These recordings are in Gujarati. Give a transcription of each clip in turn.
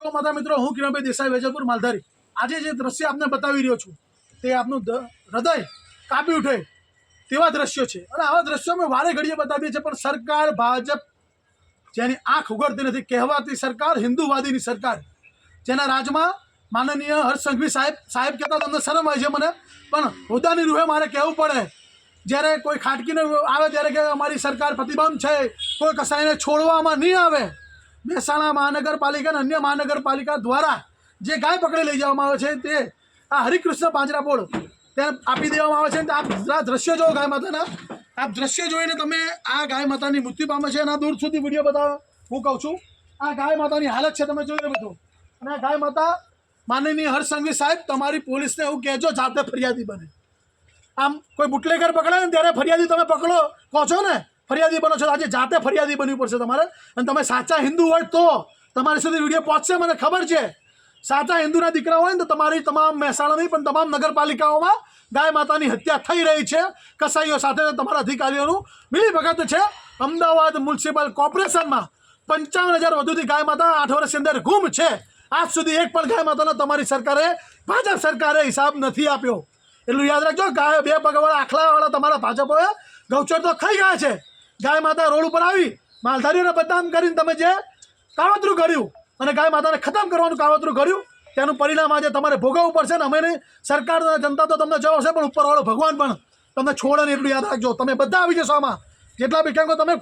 માતા મિત્રો, હું કિરણભાઈ દેસાઈ, વેજલપુર, માલધારી. આજે જે દ્રશ્ય આપને બતાવી રહ્યો છું તે આપનું હૃદય કાપી ઉઠે તેવા દ્રશ્યો છે. અને આવા દ્રશ્યો અમે વારે ઘડીએ બતાવીએ છીએ, પણ સરકાર ભાજપ જેની આંખ ઉઘડતી નથી, કહેવાતી સરકાર હિન્દુવાદીની સરકાર, જેના રાજમાં માનનીય હર્ષ સંઘવી સાહેબ કહેતા તમને શરમ આવે છે મને, પણ હોદ્દાની રૂહે મારે કહેવું પડે. જ્યારે કોઈ ખાટકીને આવે ત્યારે કે અમારી સરકાર પ્રતિબંધ છે, કોઈ કસાઈને છોડવામાં નહીં આવે. મહેસાણા મહાનગરપાલિકા અને અન્ય મહાનગરપાલિકા દ્વારા જે ગાય પકડી લઈ જવામાં આવે છે તે આ હરિકૃષ્ણ પાંજરાપોળ ત્યાં આપી દેવામાં આવે છે. આપ દ્રશ્યો જુઓ ગાય માતાના, આપ દ્રશ્ય જોઈને તમે આ ગાય માતાની મૃત્યુ પામે છે અને દૂર સુધી વિડીયો બતાવો. હું કહું છું આ ગાય માતાની હાલત છે, તમે જોઈ બધું. અને આ ગાય માતા માનનીય હર્ષ સંઘવી સાહેબ, તમારી પોલીસને એવું કહેજો જાતે ફરિયાદી બને. આમ કોઈ બુટલેગર પકડે ને ત્યારે ફરિયાદી તમે પકડો કહો છો ને, ફરિયાદી બનો છો. આજે જાતે ફરિયાદી બનવું પડશે તમારે. અને તમે સાચા હિન્દુ હોય તો તમારી સુધી વિડીયો પહોંચશે, મને ખબર છે. સાચા હિન્દુના દીકરા હોય ને તો તમારી તમામ મહેસાણાની પણ તમામ નગરપાલિકાઓમાં ગાય માતાની હત્યા થઈ રહી છે કસાઈઓ સાથે. તમારા અધિકારીઓનું મિલીભગત છે. અમદાવાદ મ્યુનિસિપલ કોર્પોરેશનમાં 55,000 વધુથી ગાય માતા 8 વર્ષની અંદર ગુમ છે. આજ સુધી એક પણ ગાય માતાનો તમારી સરકારે, ભાજપ સરકારે હિસાબ નથી આપ્યો. એટલું યાદ રાખજો. ગાય બે પગવાળા આખલાવાળા તમારા ભાજપોએ ગૌચર તો ખાઈ ગયા છે. ગાય માતા રોડ ઉપર આવી માલધારીઓને બદનામ કરીને તમે જે કાવતરું કર્યું અને ગાય માતાને ખતમ કરવાનું કાવતરું કર્યું, તેનું પરિણામ આજે તમારે ભોગવવું પડશે. ને અમે સરકાર જનતા તો તમને જવાબ છે, પણ ઉપરવાળો ભગવાન પણ તમને છોડે ને. એટલું યાદ રાખજો. તમે બધા આવી જશો આમાં, જેટલા બી. કેમ કે તમે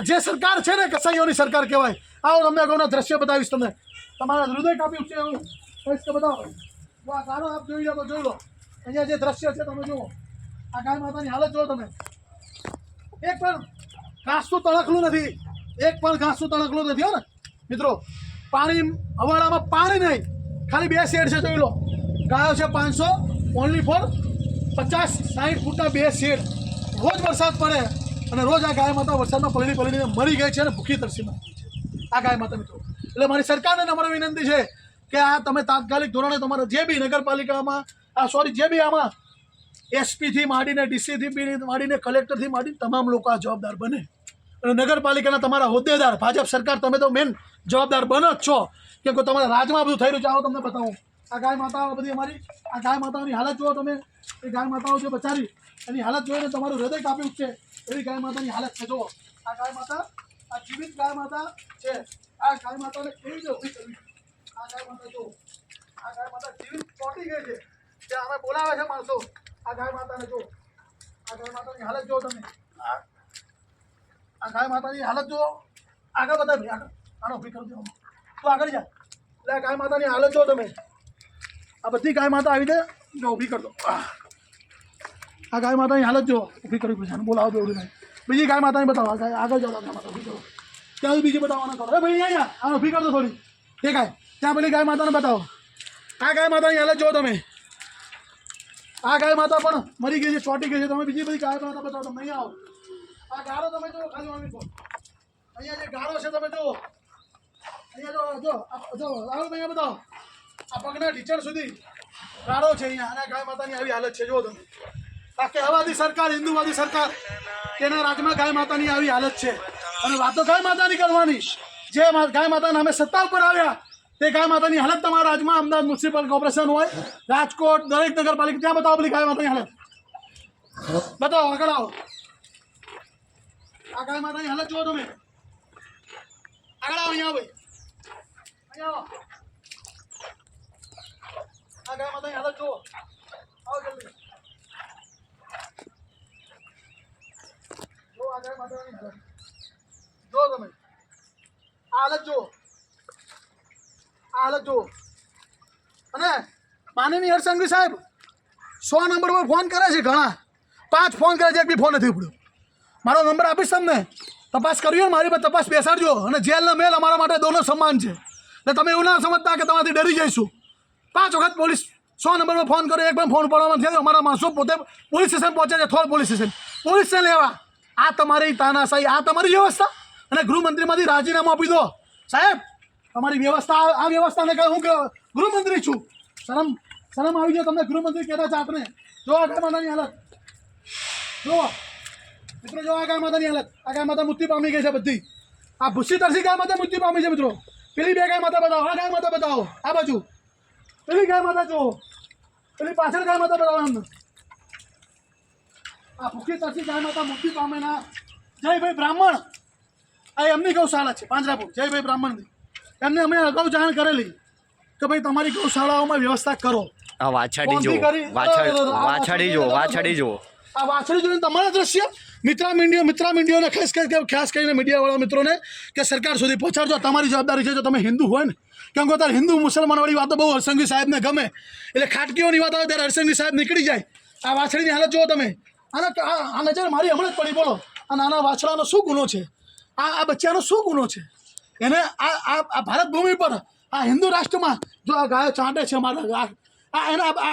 જે સરકાર છે ને કસાઈઓની સરકાર કહેવાય. આવો તમને અગાઉના દ્રશ્ય બતાવીશ. તમને તમારા હૃદય કાપી ઉઠશે એવું કહીશ કે બતાવો. આ ગાળો આપ જોઈ લો તો જોઈ લો. અહીંયા જે દ્રશ્ય છે તમે જુઓ. આ ગાય માતાની હાલત જુઓ તમે. એક પણ ઘાસનું તણખલું નથી, એક પણ ઘાસનું તણખલું નથી. હો ને મિત્રો, પાણી હવાડામાં પાણી નહીં, ખાલી 2 શેડ છે. જોઈ લો. ગાયો છે 500, ઓનલી ફોર 50-60 ફૂટના 2 શેડ. રોજ વરસાદ પડે અને રોજ આ ગાય માતા વરસાદમાં પલળીને મરી ગઈ છે અને ભૂખી તરસી મરી ગઈ છે આ ગાય માતા મિત્રો. એટલે મારી સરકારને નમ્ર વિનંતી છે કે આ તમે તાત્કાલિક ધોરણે તમારા જે બી નગરપાલિકામાં જે બી આમાં એસપીથી માંડીને ડીસીથી માંડીને કલેક્ટરથી માંડીને તમામ લોકો આ જવાબદાર બને. અને નગરપાલિકાના તમારા હોદ્દેદાર, ભાજપ સરકાર, તમે તો મેન જવાબદાર બનો જ છો. કેમ કે તમારા રાજમાં બધું થઈ રહ્યું છે. આવો તમને બતાવું. આ ગાય માતાઓ બધી અમારી, આ ગાય માતાઓની હાલત જુઓ તમે. એ ગાય માતાઓ જે બચારી એની હાલત જોઈને તમારું હૃદય કાપી ઉઠશે એવી ગાય માતાની હાલત છે. જુઓ આ ગાય માતા, આ જીવિત ગાય માતા છે. આ ગાય માતાને કેવી રીતે ઊભી કરવી? આ ગાય માતા જુઓ. આ ગાય માતા જીવિત ચોંટી ગઈ છે. ત્યાં અમે બોલાવે છે માણસો. આ ગાય માતાને જુઓ. આ ગાય માતાની હાલત જુઓ તમે. આ ગાય માતાની હાલત જુઓ. આગળ બધા ભાઈ, આગળ આનો ઊભી કરી દો તો આગળ જા. એટલે આ ગાય માતાની હાલત જુઓ તમે. આ બધી ગાય માતા આવી જાય જો ઊભી કરી દો. આ ગાય માતાની હાલત જુઓ. ઊભી કરવી પડશે. બોલાવો દોડી ભાઈ. બીજી ગાય માતાની બતાવો. આગળ જાઓ. ગાય માતા ઊભી કરો. ત્યાં બીજી બતાવવાના કરો. અરે ભાઈ અહીંયા આ ઊભી કરી દો થોડી. એ ગાય ત્યાં પેલી ગાય માતાને બતાવો. આ ગાય માતાની હાલત જુઓ તમે. આ ગાય માતા પણ મરી ગઈ છે, ચોંટી ગઈ છે. તમે બીજી બધી ગાય માતા બતાવો. તમે અહીંયા આવો. આ ગાળો તમે જુઓ. ખાલી અહીંયા જે ગાળો છે તમે જુઓ. અહીંયા જો આવો અહીંયા બતાવો. આ પગના ઢીચણ સુધી ગાળો છે અહીંયા. અને ગાય માતાની આવી હાલત છે. જુઓ તમે. આ કહેવાતી સરકાર, હિન્દુવાદી સરકાર, તેના રાજમાં ગાય માતાની આવી હાલત છે. અને વાતો ગાય માતાની કરવાની. જે ગાય માતાને અમે સત્તા ઉપર આવ્યા તે ગાય માતાની હાલત તમારા રાજમાં, અમદાવાદ મ્યુનિસિપલ કોર્પોરેશન હોય, રાજકોટ, દરેક નગરપાલિકા, ત્યાં બતાવો પેલી ગાય માતાની હાલત. બતાવો. આગળ આવો. આ ગાય માતાની હાલત જુઓ તમે. આગળ આવો. અહીંયા ભાઈ, અહીંયા આવો. આ ગાય માતાની હાલત જુઓ. આવો જલ્દી. જો આ ગાય માતાની હાલત જુઓ તમે. આ હાલત જુઓ. આ હાલત જુઓ. અને માનનીય હર્ષ સંઘવી સાહેબ 100 નંબર પર ફોન કરે છે. ઘણા 5 ફોન કરે છે, એક બી ફોન નથી ઉપડ્યો. મારો નંબર આપીશ તમને. તપાસ કરવી હોય મારી પર તપાસ બેસાડજો. અને જેલના મેલ અમારા માટે દોનો સમાન છે. એટલે તમે એવું ના સમજતા કે તમારાથી ડરી જઈશું. 5 વખત પોલીસ 100 નંબર પર ફોન કર્યો, એક પણ ફોન પડવામાં નથી. અમારા માણસો પોતે પોલીસ સ્ટેશન પહોંચે છે. થોડ પોલીસ સ્ટેશન, પોલીસને લેવા. આ તમારી તાનાશાહી, આ તમારી વ્યવસ્થા. અને ગૃહમંત્રીમાંથી રાજીનામું આપી દો સાહેબ. તમારી વ્યવસ્થા, આ વ્યવસ્થાને કહે હું ગૃહમંત્રી છું. શરમ આવી જાય તમને ગૃહમંત્રી કહેતા છે આપણે. જો આ ગાય માતાની હાલત જુઓ મિત્રો. જો આ ગાય માતાની હાલત. આ ગાય માતા મૃત્યુ પામી ગઈ છે બધી. આ ભૂસી તરસી ગાય માતા મૃત્યુ પામી છે મિત્રો. પેલી બે ગાય માતા બતાવો, આ ગાય માતા બતાવો, આ બાજુ પેલી ગાય માતા જુઓ, પેલી પાછળ ગાય માતા બતાવો એમને. આ ભૂખી તરસી ગાય માતા મુક્તિ પામે ના જયભાઈ બ્રાહ્મણ, આ એમની ગૌશાળા છે પાંજરાપુર, જયભાઈ બ્રાહ્મણની. એમને અમે અગાઉ જાણ કરેલી કે ભાઈ તમારી ગૌશાળાઓમાં વ્યવસ્થા કરો. આ વાછડી જો, વાછડી જો, વાછડી જો, આ વાછડી જોઈને તમારા દ્રશ્ય મિત્રા મીડિયાને ખાસ કરીને મીડિયાવાળા મિત્રોને કે સરકાર સુધી પહોંચાડજો. તમારી જવાબદારી છે. જો તમે હિન્દુ હોય ને, કેમ કે અત્યારે હિન્દુ મુસલમાનવાળી વાતો બહુ હરસંઘવી સાહેબને ગમે, એટલે ખાટકીઓની વાત આવે ત્યારે હરસંઘવી સાહેબ નીકળી જાય. આ વાછડીની હાલત જુઓ તમે. આ નજર મારી હમણાં જ પડી. બોલો આ નાના વાછડાનો શું ગુનો છે? આ બચ્ચાનો શું ગુનો છે? એને આ ભારત ભૂમિ પર આ હિન્દુ રાષ્ટ્રમાં જો આ ગાયો ચાંટે છે મારા,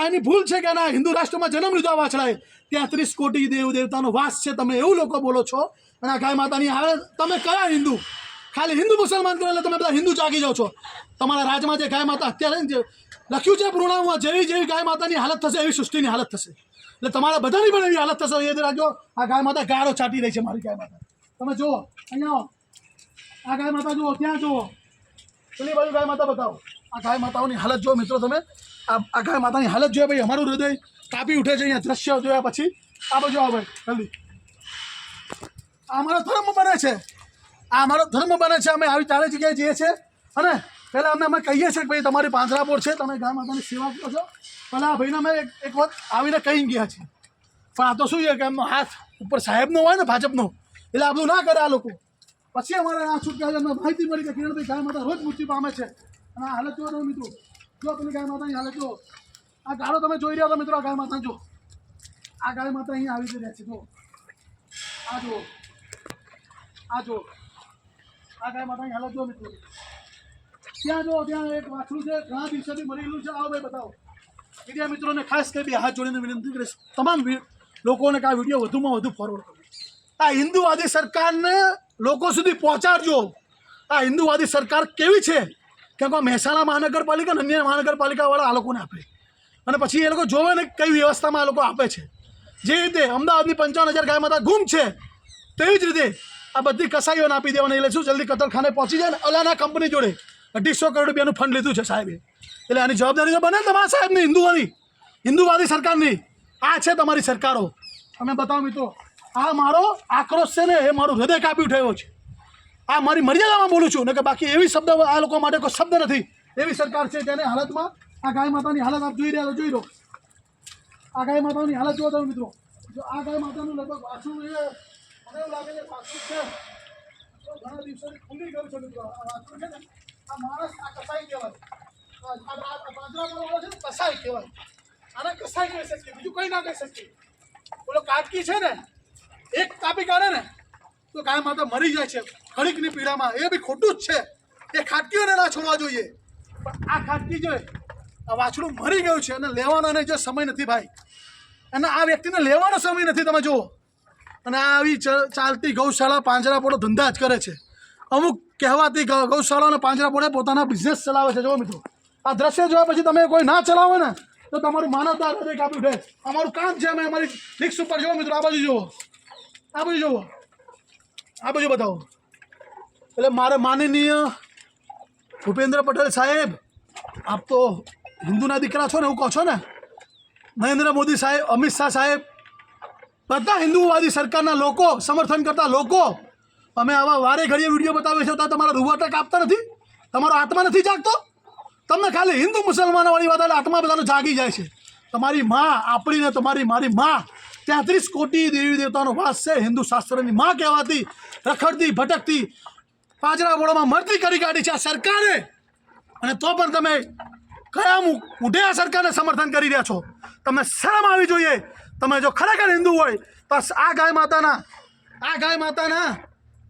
એની ભૂલ છે કે ના હિન્દુ રાષ્ટ્રમાં જન્મ લીધો આ વાછડાએ. 33 કોટી દેવ દેવતાનો વાસ છે. તમે એવું લોકો બોલો છો. અને આ ગાય માતાની હાલે તમે કયા હિન્દુ? ખાલી હિન્દુ મુસલમાન કરો એટલે તમે બધા હિન્દુ જાગી જાઓ છો. તમારા રાજમાં જે ગાય માતા અત્યારે જે લખ્યું છે પૂર્ણામાં, જેવી ગાય માતાની હાલત થશે એવી સૃષ્ટિની હાલત થશે. એટલે તમારા બધાની પણ એવી હાલત થશે. યાદ રાખજો. આ ગાય માતા ગાળો ચાટી રહી છે. મારી ગાય માતા તમે જુઓ, અહીંયા આ ગાય માતા જુઓ, ત્યાં જુઓ, પેલી બાજુ ગાય માતા બતાવો. આ ગાય માતાઓની હાલત જુઓ મિત્રો તમે. આ ગાય માતાની હાલત જોઈએ ભાઈ, અમારું હૃદય કાપી ઉઠે છે અહીંયા દ્રશ્ય જોયા પછી. આ બાજુ આવો ભાઈ જલ્દી. આ અમારો ધર્મ બને છે. આ અમારો ધર્મ બને છે. અમે આવી ચારે જગ્યાએ જઈએ છીએ અને પહેલાં અમે કહીએ છીએ કે ભાઈ તમારી પાંજરાપોળ છે, તમે ગાય માતાની સેવા કરો છો. પહેલાં આ ભાઈને અમે એક વખત આવીને કહી ગયા છીએ, પણ આ તો શું છે કે એમનો હાથ ઉપર સાહેબનો હોય ને, ભાજપનો, એટલે આ બધું ના કરે આ લોકો. પછી અમારે આ છૂટકા અમને માહિતી મળી કે કિરણભાઈ ગાય માતા રોજ મૃત્યુ પામે છે. અને આ હાલત જોવો મિત્રો, જો પેલી ગાય માતાની હાલત જુઓ. આ ગાળો તમે જોઈ રહ્યા છો મિત્રો. આ ગાય માતા જો, આ ગાય માતા અહીંયા આવી રહ્યા છે. જો આ જુઓ, આ જુઓ, આ ગાય માતાની હાલત જુઓ મિત્રો. ત્યાં જુઓ, ત્યાં એક વાછડું છે, ઘણા દિવસોથી મરેલું છે. આવો ભાઈ બતાવો. મીડિયા મિત્રોને ખાસ કરી હાથ જોડીને વિનંતી કરીશ, તમામ લોકોને કે આ વિડીયો વધુમાં વધુ ફોરવર્ડ કરો. આ હિન્દુવાદી સરકારને લોકો સુધી પહોંચાડજો. આ હિન્દુવાદી સરકાર કેવી છે? કેમ કે મહેસાણા મહાનગરપાલિકા અને અન્ય મહાનગરપાલિકાવાળા આ લોકોને આપે, અને પછી એ લોકો જોવે ને કઈ વ્યવસ્થામાં આ લોકો આપે છે. જે રીતે અમદાવાદની 55,000 ગાય માતા ગુમ છે, તેવી જ રીતે આ બધી કસાઈઓને આપી દેવાની. એટલે શું જલ્દી કતલખાને પહોંચી જાય ને. અલાના કંપની જોડે 250 કરોડ રૂપિયાનું ફંડ લીધું છે સાહેબે. એટલે આની જવાબદારી તો બને તમારા સાહેબની, હિન્દુઓની, હિન્દુવાદી સરકારની. આ છે તમારી સરકારો. તમે બતાવો મિત્રો. આ મારો આક્રોશ છે ને, એ મારું હૃદય કાપી ઉઠાયો છે. આ મારી મર્યાદામાં બોલું છું ને, કે બાકી એવી શબ્દ આ લોકો માટે કોઈ શબ્દ નથી. એવી સરકાર છે તેને હાલતમાં આ ગાય માતાની હાલત આપ જોઈ રહ્યા છો. જોઈ લો આ ગાય માતાની હાલત જોવો તમે મિત્રો. જો આ ગાય માતાનું લગભગ વાછું, એ મને એવું લાગે છે વાછું છે ઘણા દિવસોથી ખુલ્લી ગયું છે મિત્રો. આ વાછું છે ને, આ માણસ, આ કસાઈ કહેવાય. પાંજરાવાળો છે ને, કસાઈ કહેવાય. આને કસાઈ કહી શકીએ, બીજું કંઈ ના કહી શકીએ. બોલો કાટકી છે ને, એક કાપી કાઢે ને તો ગાય માતા મરી જાય છે ઘડીકની પીડામાં. એ બી ખોટું જ છે. એ ખાટકીઓને ના છોડવા જોઈએ. પણ આ ખાટકી જોઈએ, આ વાછડું મરી ગયું છે અને લેવાનો એને જે સમય નથી ભાઈ, અને આ વ્યક્તિને લેવાનો સમય નથી. તમે જુઓ. અને આ આવી ચાલતી ગૌશાળા પાંજરાપોળો ધંધા જ કરે છે. અમુક કહેવાતી ગૌશાળા અને પાંજરાપોળે પોતાના બિઝનેસ ચલાવે છે. જુઓ મિત્રો, આ દ્રશ્ય જોયા પછી તમે કોઈ ના ચલાવો ને તો તમારું માનવતા હૃદય કાપી ઉઠે. અમારું કામ છે. અમે અમારી રિક્સ ઉપર જુઓ મિત્રો. આ બાજુ જુઓ, આ બાજુ જુઓ, આ બાજુ બતાવો. એટલે મારે માનનીય ભૂપેન્દ્ર પટેલ સાહેબ, આપ તો હિન્દુના દીકરા છો ને, એવું કહો છો ને. નરેન્દ્ર મોદી સાહેબ, અમિત શાહ સાહેબ, બધા હિન્દુવાદી સરકારના લોકો, સમર્થન કરતા લોકો, અમે આવા વારે ઘડીએ વિડીયો બતાવીએ છીએ તો તમારા રૂવાટા કાપતા નથી? તમારો આત્મા નથી જાગતો? તમને ખાલી હિન્દુ મુસલમાનોવાળી વાત એટલે આત્મા બધાનો જાગી જાય છે. તમારી માં, આપણી ને તમારી મારી માં, 33 કોટી દેવી દેવતાનો વાસ છે. હિન્દુ શાસ્ત્રની માં કહેવાતી, રખડતી ભટકતી પાંજરાપોળોમાં મરતી કરી કાઢી છે આ સરકારે. અને તો પણ તમે કયા મૂઢે આ સરકારને સમર્થન કરી રહ્યા છો? તમને શરમ આવી જોઈએ. તમે જો ખરેખર હિન્દુ હોય તો આ ગાય માતાના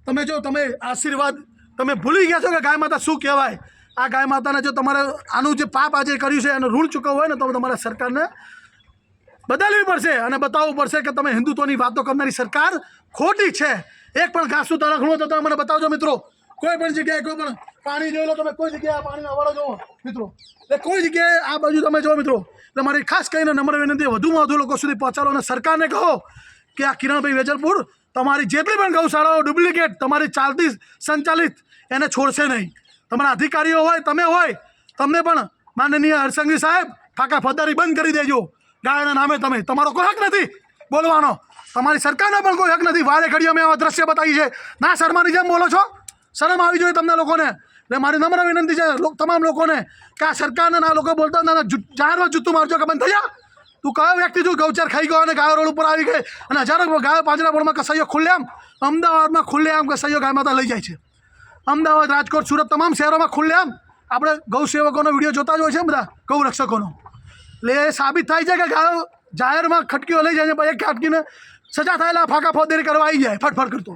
તમે જો તમે આશીર્વાદ તમે ભૂલી ગયા છો કે ગાય માતા શું કહેવાય. આ ગાય માતાને જો તમારે આનું જે પાપ આજે કર્યું છે એનું ઋણ ચૂકવવું હોય ને તો તમારે સરકારને બદલવી પડશે અને બતાવવું પડશે કે તમે હિન્દુત્વની વાતો કરનારી સરકાર ખોટી છે. એક પણ ઘાસનું તણખલું તો તમે મને બતાવજો મિત્રો. કોઈ પણ જગ્યાએ કોઈ પણ પાણી જોઈ લો તમે, કોઈ જગ્યાએ પાણીનો અવાડો જોવો મિત્રો, એટલે કોઈ જગ્યાએ આ બાજુ તમે જુઓ મિત્રો. એટલે મારી ખાસ કરીને નમ્ર વિનંતી, વધુમાં વધુ લોકો સુધી પહોંચાડો અને સરકારને કહો કે આ કિરણભાઈ વેજલપુર તમારી જેટલી પણ ગૌશાળાઓ ડુપ્લિકેટ તમારી ચાલતી સંચાલિત એને છોડશે નહીં. તમારા અધિકારીઓ હોય તમે હોય તમને પણ માનનીય હરસંઘવી સાહેબ ઠાકા ફોજદારી બંધ કરી દેજો. ગાયના નામે તમે તમારો કોઈ હક નથી બોલવાનો. તમારી સરકારનો પણ કોઈ હક નથી. વારે ઘડીએ અમે આવા દ્રશ્ય બતાવી છે. ના શર્માની જેમ બોલો છો? શરમ આવી જોઈએ તમને લોકોને. એટલે મારી નમ્ર વિનંતી છે તમામ લોકોને કે આ સરકારને આ લોકો બોલતા જાહેરમાં જૂતું મારજો કે બંધ થઈ જા. તું કયો વ્યક્તિ છું ગૌચર ખાઈ ગયો અને ગાયો રોડ ઉપર આવી ગઈ અને હજારો ગાયો પાંજરાપોળમાં કસાઈઓ ખુલ્લેઆમ અમદાવાદમાં ખુલ્લેઆમ કસાઈઓ ગાય માતા લઈ જાય છે. અમદાવાદ, રાજકોટ, સુરત તમામ શહેરોમાં ખુલ્લેઆમ આપણે ગૌ સેવકોનો વિડીયો જોતા જ હોય છે બધા ગૌ રક્ષકોનો. એટલે એ સાબિત થાય છે કે ગાયો જાહેરમાં ખટકીઓ લઈ જાય છે. એક ખટકીને સજા થયેલા ફાંકા ફોજદારી કરવા આવી જાય ફટફટ કરતો.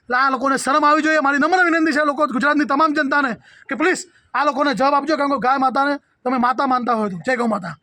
એટલે આ લોકોને શરમ આવી જોઈએ. મારી નમ્ર વિનંતી છે લોકો ગુજરાતની તમામ જનતાને કે પ્લીઝ આ લોકોને જવાબ આપજો કારણ કે ગાય માતાને તમે માતા માનતા હોય તો. જય ગૌ માતા.